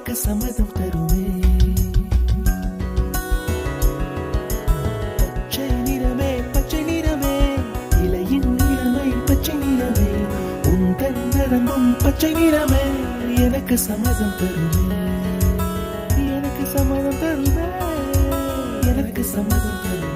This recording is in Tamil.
எனக்கு சம்மதம் தருமே. பச்சை நிறமே பச்சை நிறமே, இலையின் நிறமை பச்சை நிறமே, உந்தன் நரம்பும் பச்சை நிறமே, எனக்கு சம்மதம் தருமே, எனக்கு சம்மதம் தருமே, எனக்கு சம்மதம் தருமே.